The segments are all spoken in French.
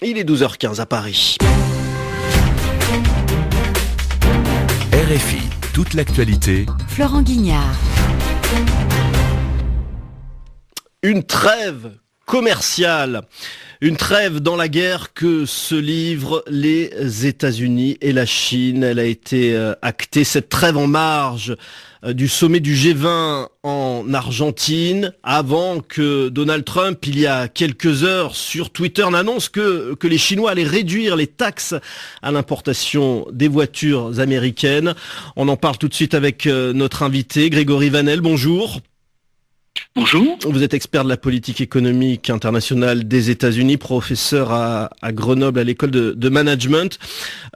Il est 12h15 à Paris. RFI, toute l'actualité. Florent Guignard. Une trêve commerciale. Une trêve dans la guerre que se livrent les États-Unis et la Chine. Elle a été actée, cette trêve en marge du sommet du G20 en Argentine, avant que Donald Trump, il y a quelques heures, sur Twitter, n'annonce que les Chinois allaient réduire les taxes à l'importation des voitures américaines. On en parle tout de suite avec notre invité, Grégory Vanel. Bonjour. Bonjour. Vous êtes expert de la politique économique internationale des États-Unis, professeur à Grenoble à l'école de management.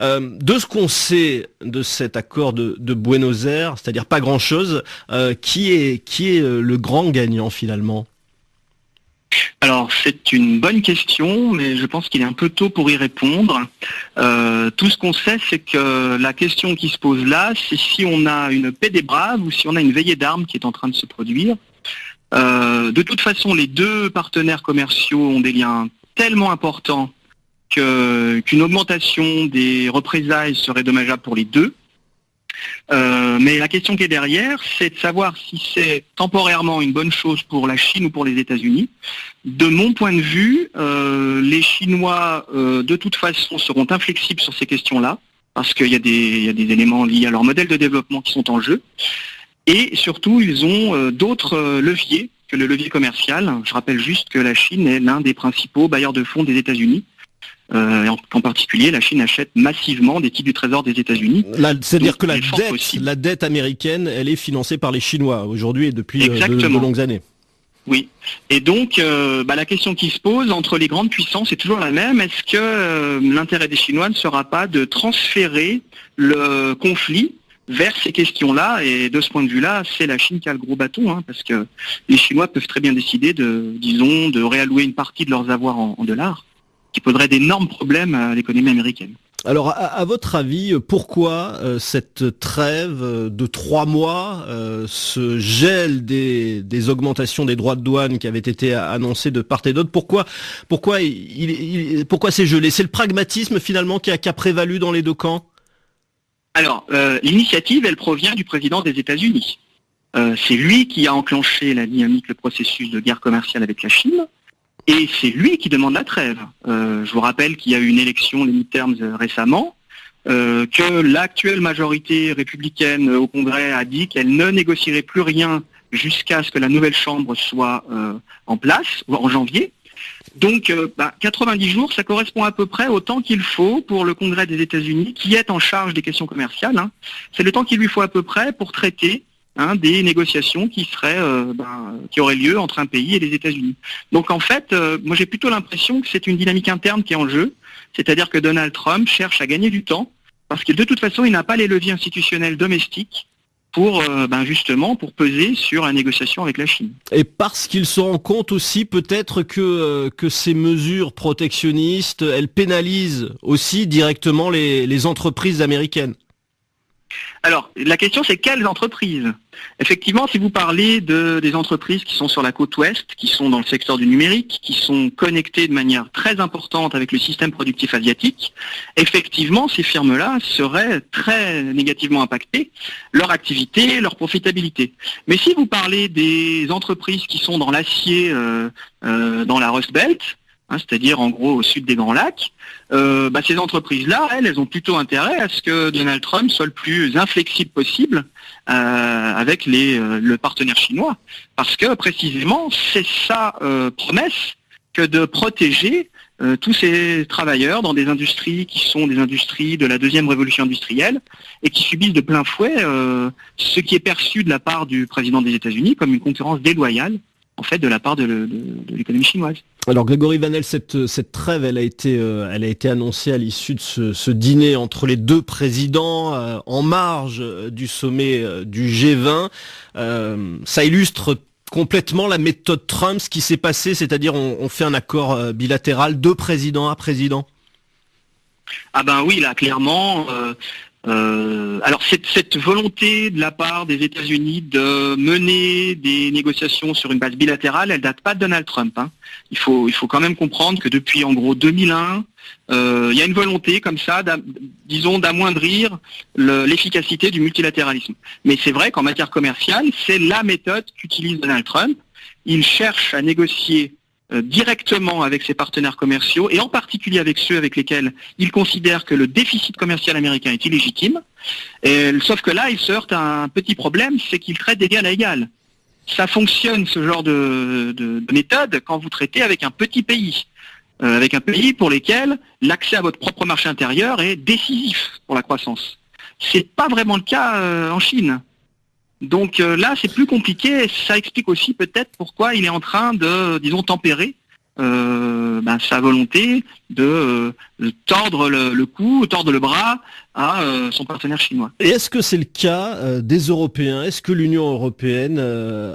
De ce qu'on sait de cet accord de Buenos Aires, c'est-à-dire pas grand-chose, qui est le grand gagnant finalement ? Alors c'est une bonne question, mais je pense qu'il est un peu tôt pour y répondre. Tout ce qu'on sait, c'est que la question qui se pose là, c'est si on a une paix des braves ou si on a une veillée d'armes qui est en train de se produire. De toute façon, les deux partenaires commerciaux ont des liens tellement importants qu'une augmentation des représailles serait dommageable pour les deux. Mais la question qui est derrière, c'est de savoir si c'est temporairement une bonne chose pour la Chine ou pour les États-Unis. De mon point de vue, les Chinois, de toute façon, seront inflexibles sur ces questions-là, parce qu'il y a des éléments liés à leur modèle de développement qui sont en jeu. Et surtout, ils ont d'autres leviers que le levier commercial. Je rappelle juste que la Chine est l'un des principaux bailleurs de fonds des États-Unis. En particulier, la Chine achète massivement des titres du Trésor des États-Unis. C'est-à-dire que la dette américaine, elle est financée par les Chinois aujourd'hui et depuis de longues années. Oui. Et donc, la question qui se pose entre les grandes puissances est toujours la même. Est-ce que l'intérêt des Chinois ne sera pas de transférer le conflit vers ces questions-là, et de ce point de vue-là, c'est la Chine qui a le gros bâton, parce que les Chinois peuvent très bien décider de réallouer une partie de leurs avoirs en dollars, qui poserait d'énormes problèmes à l'économie américaine. Alors, à votre avis, pourquoi cette trêve de 3 mois, ce gel des augmentations des droits de douane qui avaient été annoncés de part et d'autre, pourquoi c'est gelé ? C'est le pragmatisme finalement qui a prévalu dans les deux camps ? Alors, l'initiative, elle provient du président des États-Unis. C'est lui qui a enclenché la dynamique, le processus de guerre commerciale avec la Chine, et c'est lui qui demande la trêve. Je vous rappelle qu'il y a eu une élection, les midterms, récemment, que l'actuelle majorité républicaine au Congrès a dit qu'elle ne négocierait plus rien jusqu'à ce que la nouvelle Chambre soit en place, en janvier. Donc 90 jours, ça correspond à peu près au temps qu'il faut pour le Congrès des États-Unis, qui est en charge des questions commerciales. C'est le temps qu'il lui faut à peu près pour traiter des négociations qui auraient lieu entre un pays et les États-Unis. Donc en fait, moi j'ai plutôt l'impression que c'est une dynamique interne qui est en jeu, c'est-à-dire que Donald Trump cherche à gagner du temps, parce que de toute façon, il n'a pas les leviers institutionnels domestiques pour peser sur la négociation avec la Chine. Et parce qu'il se rend compte aussi peut-être que ces mesures protectionnistes, elles pénalisent aussi directement les entreprises américaines. Alors, la question c'est quelles entreprises ? Effectivement, si vous parlez des entreprises qui sont sur la côte ouest, qui sont dans le secteur du numérique, qui sont connectées de manière très importante avec le système productif asiatique, effectivement, ces firmes-là seraient très négativement impactées, leur activité, leur profitabilité. Mais si vous parlez des entreprises qui sont dans l'acier, dans la Rust Belt, c'est-à-dire en gros au sud des Grands Lacs, ces entreprises-là, elles ont plutôt intérêt à ce que Donald Trump soit le plus inflexible possible avec le partenaire chinois. Parce que précisément, c'est sa promesse que de protéger tous ces travailleurs dans des industries qui sont des industries de la deuxième révolution industrielle et qui subissent de plein fouet ce qui est perçu de la part du président des États-Unis comme une concurrence déloyale en fait de la part de l'économie chinoise. Alors Grégory Vanel, cette trêve, elle a été annoncée à l'issue de ce dîner entre les deux présidents en marge du sommet du G20. Ça illustre complètement la méthode Trump, ce qui s'est passé, c'est-à-dire on fait un accord bilatéral de président à président. Ah ben oui, là clairement. Alors cette volonté de la part des États-Unis de mener des négociations sur une base bilatérale, elle date pas de Donald Trump. Il faut quand même comprendre que depuis en gros 2001, il y a une volonté comme ça, d'amoindrir l'efficacité du multilatéralisme. Mais c'est vrai qu'en matière commerciale, c'est la méthode qu'utilise Donald Trump. Il cherche à négocier directement avec ses partenaires commerciaux et en particulier avec ceux avec lesquels il considère que le déficit commercial américain est illégitime. Sauf que là, il se heurte à un petit problème, c'est qu'il traite d'égal à égal. Ça fonctionne, ce genre de méthode, quand vous traitez avec un petit pays. Avec un pays pour lequel l'accès à votre propre marché intérieur est décisif pour la croissance. C'est pas vraiment le cas en Chine. Donc là, c'est plus compliqué. Ça explique aussi peut-être pourquoi il est en train de, tempérer sa volonté de tordre le cou, tordre le bras à son partenaire chinois. Et est-ce que c'est le cas des Européens ? Est-ce que l'Union européenne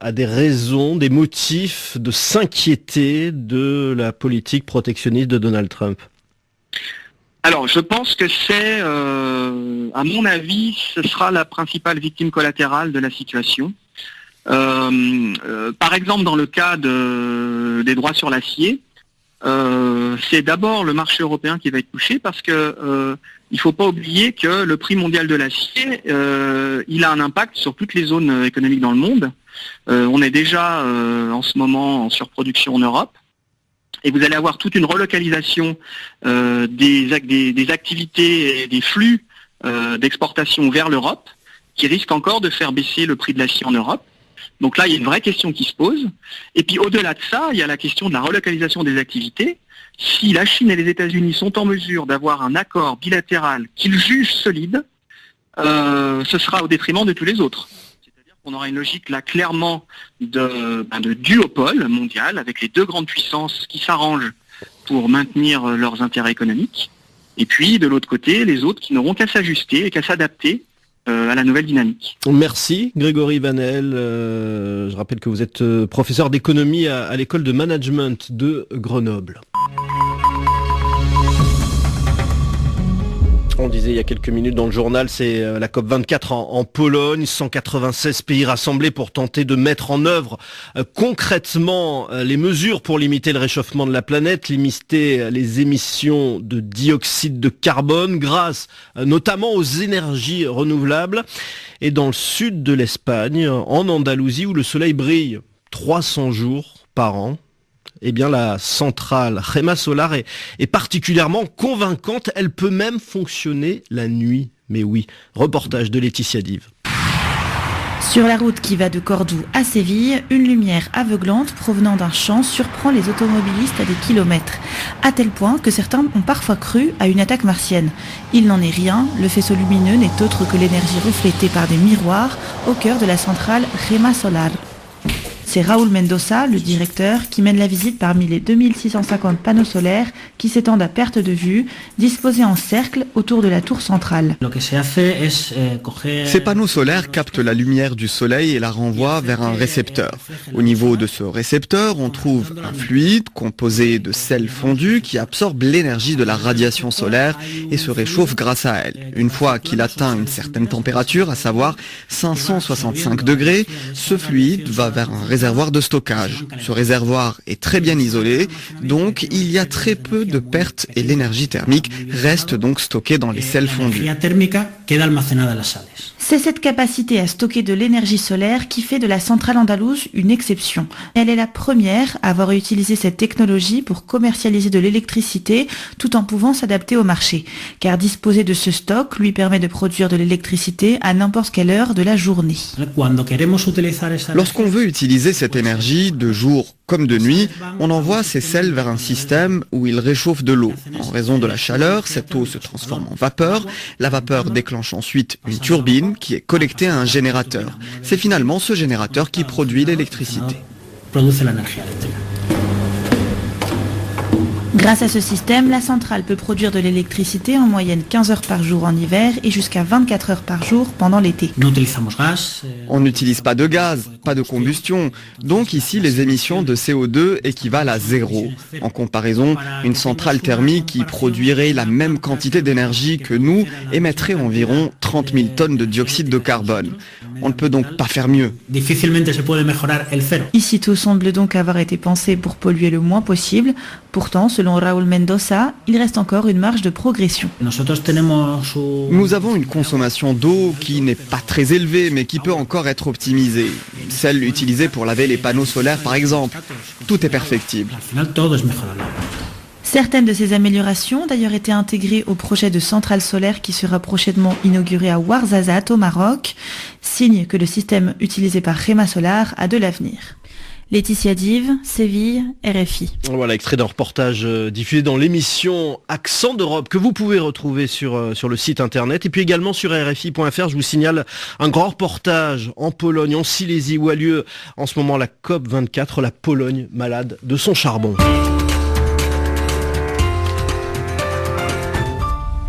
a des raisons, des motifs de s'inquiéter de la politique protectionniste de Donald Trump ? Alors, je pense que c'est, à mon avis, ce sera la principale victime collatérale de la situation. Par exemple, dans le cas des droits sur l'acier, c'est d'abord le marché européen qui va être touché parce que il faut pas oublier que le prix mondial de l'acier, il a un impact sur toutes les zones économiques dans le monde. On est déjà en ce moment en surproduction en Europe. Et vous allez avoir toute une relocalisation des activités et des flux d'exportation vers l'Europe qui risque encore de faire baisser le prix de l'acier en Europe. Donc là, il y a une vraie question qui se pose. Et puis au-delà de ça, il y a la question de la relocalisation des activités. Si la Chine et les États-Unis sont en mesure d'avoir un accord bilatéral qu'ils jugent solide, ce sera au détriment de tous les autres. On aura une logique là clairement de duopole mondial avec les deux grandes puissances qui s'arrangent pour maintenir leurs intérêts économiques. Et puis de l'autre côté, les autres qui n'auront qu'à s'ajuster et qu'à s'adapter à la nouvelle dynamique. Merci Grégory Vanel. Je rappelle que vous êtes professeur d'économie à l'école de management de Grenoble. On disait il y a quelques minutes dans le journal, c'est la COP24 en Pologne, 196 pays rassemblés pour tenter de mettre en œuvre concrètement les mesures pour limiter le réchauffement de la planète, limiter les émissions de dioxyde de carbone grâce notamment aux énergies renouvelables. Et dans le sud de l'Espagne, en Andalousie où le soleil brille 300 jours par an, eh bien, la centrale Gema Solar est particulièrement convaincante. Elle peut même fonctionner la nuit. Mais oui, reportage de Laetitia Dive. Sur la route qui va de Cordoue à Séville, une lumière aveuglante provenant d'un champ surprend les automobilistes à des kilomètres, à tel point que certains ont parfois cru à une attaque martienne. Il n'en est rien, le faisceau lumineux n'est autre que l'énergie reflétée par des miroirs au cœur de la centrale Gema Solar. C'est Raúl Mendoza, le directeur, qui mène la visite parmi les 2650 panneaux solaires qui s'étendent à perte de vue, disposés en cercle autour de la tour centrale. Ces panneaux solaires captent la lumière du soleil et la renvoient vers un récepteur. Au niveau de ce récepteur, on trouve un fluide composé de sel fondu qui absorbe l'énergie de la radiation solaire et se réchauffe grâce à elle. Une fois qu'il atteint une certaine température, à savoir 565 degrés, ce fluide va vers un réservoir de stockage. Ce réservoir est très bien isolé, donc il y a très peu de pertes et l'énergie thermique reste donc stockée dans les sels fondus. C'est cette capacité à stocker de l'énergie solaire qui fait de la centrale andalouse une exception. Elle est la première à avoir utilisé cette technologie pour commercialiser de l'électricité tout en pouvant s'adapter au marché. Car disposer de ce stock lui permet de produire de l'électricité à n'importe quelle heure de la journée. Lorsqu'on veut utiliser cette énergie de jour comme de nuit, on envoie ces sels vers un système où ils réchauffent de l'eau. En raison de la chaleur, cette eau se transforme en vapeur. La vapeur déclenche ensuite une turbine qui est connectée à un générateur. C'est finalement ce générateur qui produit l'électricité. Grâce à ce système, la centrale peut produire de l'électricité en moyenne 15 heures par jour en hiver et jusqu'à 24 heures par jour pendant l'été. On n'utilise pas de gaz, pas de combustion. Donc ici, les émissions de CO2 équivalent à zéro. En comparaison, une centrale thermique qui produirait la même quantité d'énergie que nous émettrait environ 30 000 tonnes de dioxyde de carbone. On ne peut donc pas faire mieux. Ici, tout semble donc avoir été pensé pour polluer le moins possible. Pourtant, selon Raúl Mendoza, il reste encore une marge de progression. Nous avons une consommation d'eau qui n'est pas très élevée, mais qui peut encore être optimisée. Celle utilisée pour laver les panneaux solaires, par exemple. Tout est perfectible. Certaines de ces améliorations ont d'ailleurs été intégrées au projet de centrale solaire qui sera prochainement inauguré à Ouarzazate au Maroc, signe que le système utilisé par Rema Solar a de l'avenir. Laetitia Dive, Séville, RFI. Voilà, extrait d'un reportage diffusé dans l'émission Accent d'Europe que vous pouvez retrouver sur le site internet et puis également sur RFI.fr. Je vous signale un grand reportage en Pologne, en Silésie, où a lieu en ce moment la COP24, la Pologne malade de son charbon.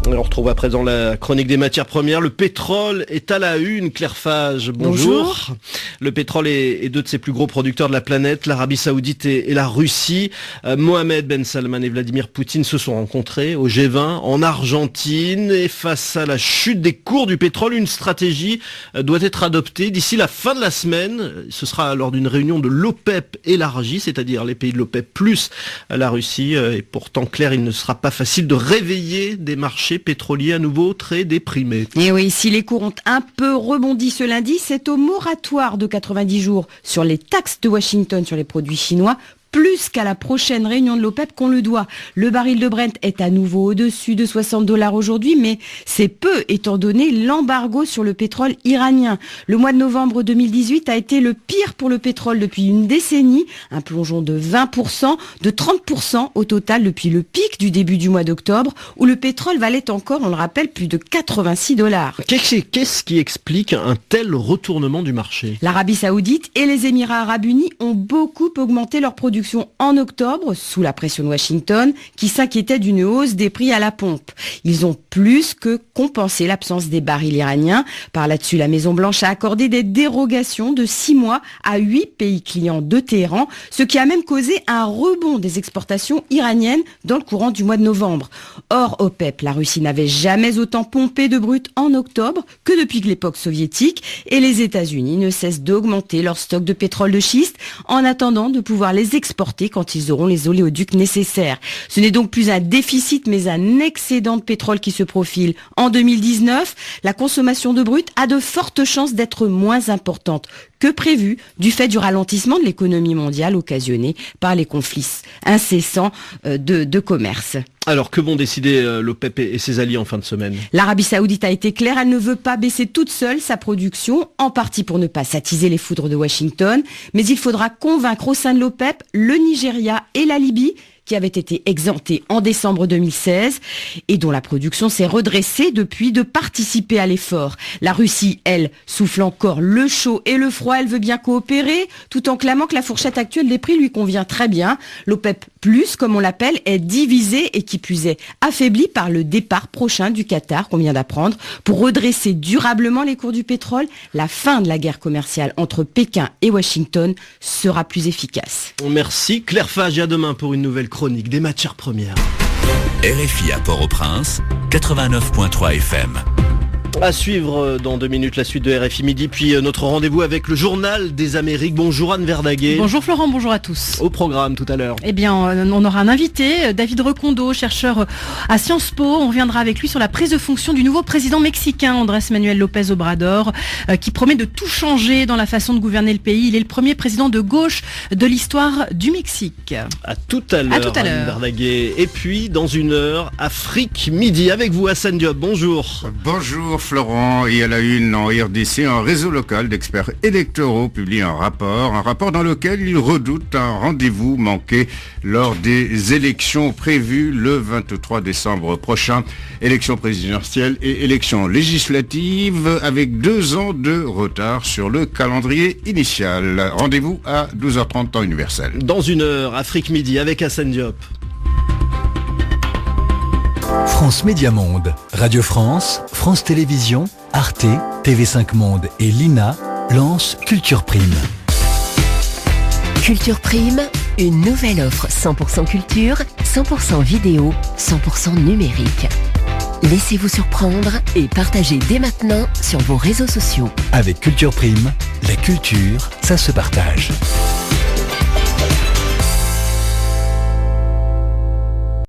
On retrouve à présent la chronique des matières premières. Le pétrole est à la une. Claire Fage, bonjour. Le pétrole est deux de ses plus gros producteurs de la planète, l'Arabie Saoudite et la Russie. Mohamed Ben Salman et Vladimir Poutine se sont rencontrés au G20 en Argentine. Et face à la chute des cours du pétrole, une stratégie doit être adoptée d'ici la fin de la semaine. Ce sera lors d'une réunion de l'OPEP élargie, c'est-à-dire les pays de l'OPEP plus la Russie. Et pourtant, Claire, il ne sera pas facile de réveiller des marchés pétroliers à nouveau très déprimés. Et oui, si les cours ont un peu rebondi ce lundi, c'est au moratoire de 90 jours sur les taxes de Washington sur les produits chinois, plus qu'à la prochaine réunion de l'OPEP qu'on le doit. Le baril de Brent est à nouveau au-dessus de $60 aujourd'hui, mais c'est peu étant donné l'embargo sur le pétrole iranien. Le mois de novembre 2018 a été le pire pour le pétrole depuis une décennie, un plongeon de 20%, de 30% au total depuis le pic du début du mois d'octobre, où le pétrole valait encore, on le rappelle, plus de $86. Qu'est-ce qui explique un tel retournement du marché ? L'Arabie Saoudite et les Émirats Arabes Unis ont beaucoup augmenté leur production en octobre, sous la pression de Washington, qui s'inquiétait d'une hausse des prix à la pompe. Ils ont plus que compensé l'absence des barils iraniens. Par là-dessus, la Maison-Blanche a accordé des dérogations de 6 mois à 8 pays clients de Téhéran, ce qui a même causé un rebond des exportations iraniennes dans le courant du mois de novembre. Hors OPEP, la Russie n'avait jamais autant pompé de brut en octobre que depuis l'époque soviétique, et les États-Unis ne cessent d'augmenter leur stock de pétrole de schiste en attendant de pouvoir les exporter quand ils auront les oléoducs nécessaires. Ce n'est donc plus un déficit mais un excédent de pétrole qui se profile. En 2019, la consommation de brut a de fortes chances d'être moins importante que prévu du fait du ralentissement de l'économie mondiale occasionné par les conflits incessants de commerce. Alors, que vont décider l'OPEP et ses alliés en fin de semaine ? L'Arabie Saoudite a été claire, elle ne veut pas baisser toute seule sa production, en partie pour ne pas s'attiser les foudres de Washington, mais il faudra convaincre au sein de l'OPEP le Nigeria et la Libye, qui avait été exempté en décembre 2016 et dont la production s'est redressée depuis, de participer à l'effort. La Russie, elle, souffle encore le chaud et le froid, elle veut bien coopérer, tout en clamant que la fourchette actuelle des prix lui convient très bien. L'OPEP+, comme on l'appelle, est divisée et qui plus est affaiblie par le départ prochain du Qatar, qu'on vient d'apprendre, pour redresser durablement les cours du pétrole. La fin de la guerre commerciale entre Pékin et Washington sera plus efficace. Merci Claire Fage, et à demain pour une nouvelle chronique des matières premières. RFI à Port-au-Prince, 89.3 FM. À suivre dans 2 minutes la suite de RFI Midi, puis notre rendez-vous avec le Journal des Amériques. Bonjour Anne Verdaguet. Bonjour Florent, bonjour à tous. Au programme tout à l'heure. Eh bien, on aura un invité, David Recondo, chercheur à Sciences Po. On reviendra avec lui sur la prise de fonction du nouveau président mexicain, Andrés Manuel López Obrador, qui promet de tout changer dans la façon de gouverner le pays. Il est le premier président de gauche de l'histoire du Mexique. À tout à l'heure, Anne Verdaguet. Et puis, dans 1 heure, Afrique Midi, avec vous Hassan Diop. Bonjour. Bonjour Florent, et à la une en RDC, un réseau local d'experts électoraux publie un rapport dans lequel il redoute un rendez-vous manqué lors des élections prévues le 23 décembre prochain. Élections présidentielles et élections législatives avec 2 ans de retard sur le calendrier initial. Rendez-vous à 12h30 temps universel. Dans 1 heure, Afrique Midi avec Hassan Diop. France Média Monde, Radio France, France Télévisions, Arte, TV5 Monde et l'INA lancent Culture Prime. Culture Prime, une nouvelle offre 100% culture, 100% vidéo, 100% numérique. Laissez-vous surprendre et partagez dès maintenant sur vos réseaux sociaux. Avec Culture Prime, la culture, ça se partage.